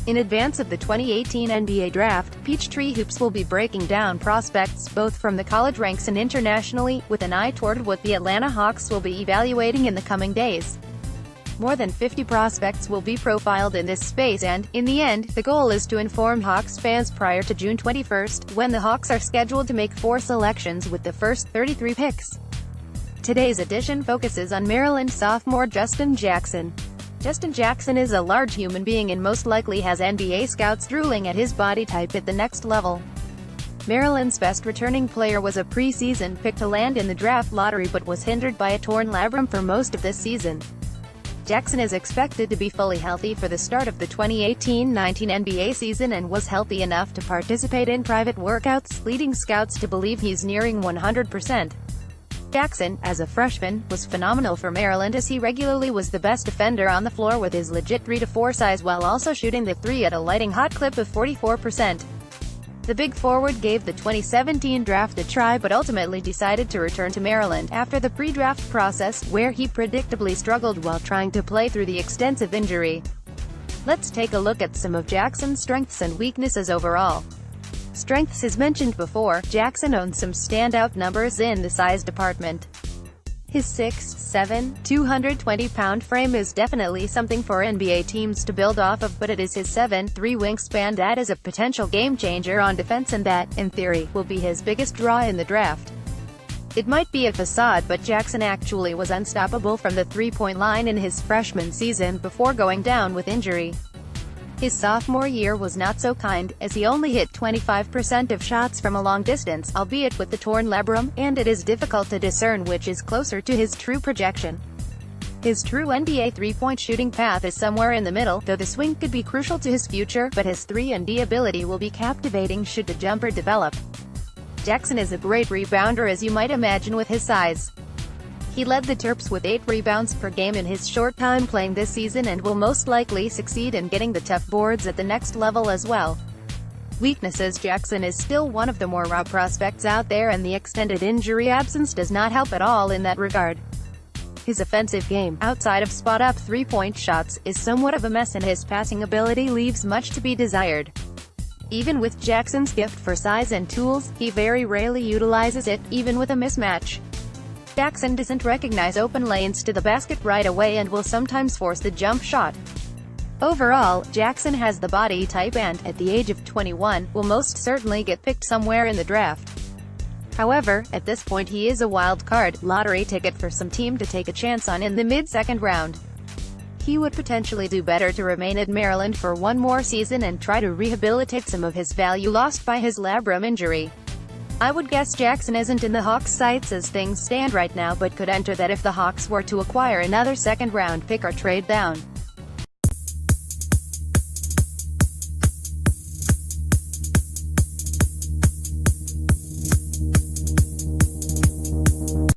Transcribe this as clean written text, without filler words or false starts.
In advance of the 2018 NBA Draft, Peachtree Hoops will be breaking down prospects, both from the college ranks and internationally, with an eye toward what the Atlanta Hawks will be evaluating in the coming days. More than 50 prospects will be profiled in this space and, in the end, the goal is to inform Hawks fans prior to June 21, when the Hawks are scheduled to make 4 selections with the first 33 picks. Today's edition focuses on Maryland sophomore Justin Jackson. Justin Jackson is a large human being and most likely has NBA scouts drooling at his body type at the next level. Maryland's best returning player was a preseason pick to land in the draft lottery but was hindered by a torn labrum for most of this season. Jackson is expected to be fully healthy for the start of the 2018-19 NBA season and was healthy enough to participate in private workouts, leading scouts to believe he's nearing 100%. Jackson, as a freshman, was phenomenal for Maryland as he regularly was the best defender on the floor with his legit 3-4 size while also shooting the three at a lightning hot clip of 44%. The big forward gave the 2017 draft a try but ultimately decided to return to Maryland after the pre-draft process, where he predictably struggled while trying to play through the extensive injury. Let's take a look at some of Jackson's strengths and weaknesses overall. Strengths as mentioned before, Jackson owns some standout numbers in the size department. His 6'7", 220-pound frame is definitely something for NBA teams to build off of, but it is his 7'3" wingspan that is a potential game-changer on defense and that, in theory, will be his biggest draw in the draft. It might be a facade, but Jackson actually was unstoppable from the three-point line in his freshman season before going down with injury. His sophomore year was not so kind, as he only hit 25% of shots from a long distance, albeit with the torn labrum, and it is difficult to discern which is closer to his true projection. His true NBA three-point shooting path is somewhere in the middle, though the swing could be crucial to his future, but his 3-and-D ability will be captivating should the jumper develop. Jackson is a great rebounder as you might imagine with his size. He led the Terps with 8 rebounds per game in his short time playing this season and will most likely succeed in getting the tough boards at the next level as well. Weaknesses: Jackson is still one of the more raw prospects out there and the extended injury absence does not help at all in that regard. His offensive game, outside of spot-up three-point shots, is somewhat of a mess and his passing ability leaves much to be desired. Even with Jackson's gift for size and tools, he very rarely utilizes it, even with a mismatch. Jackson doesn't recognize open lanes to the basket right away and will sometimes force the jump shot. Overall, Jackson has the body type and, at the age of 21, will most certainly get picked somewhere in the draft. However, at this point he is a wild card, lottery ticket for some team to take a chance on in the mid-second round. He would potentially do better to remain at Maryland for one more season and try to rehabilitate some of his value lost by his labrum injury. I would guess Jackson isn't in the Hawks' sights as things stand right now but could enter that if the Hawks were to acquire another second-round pick or trade down.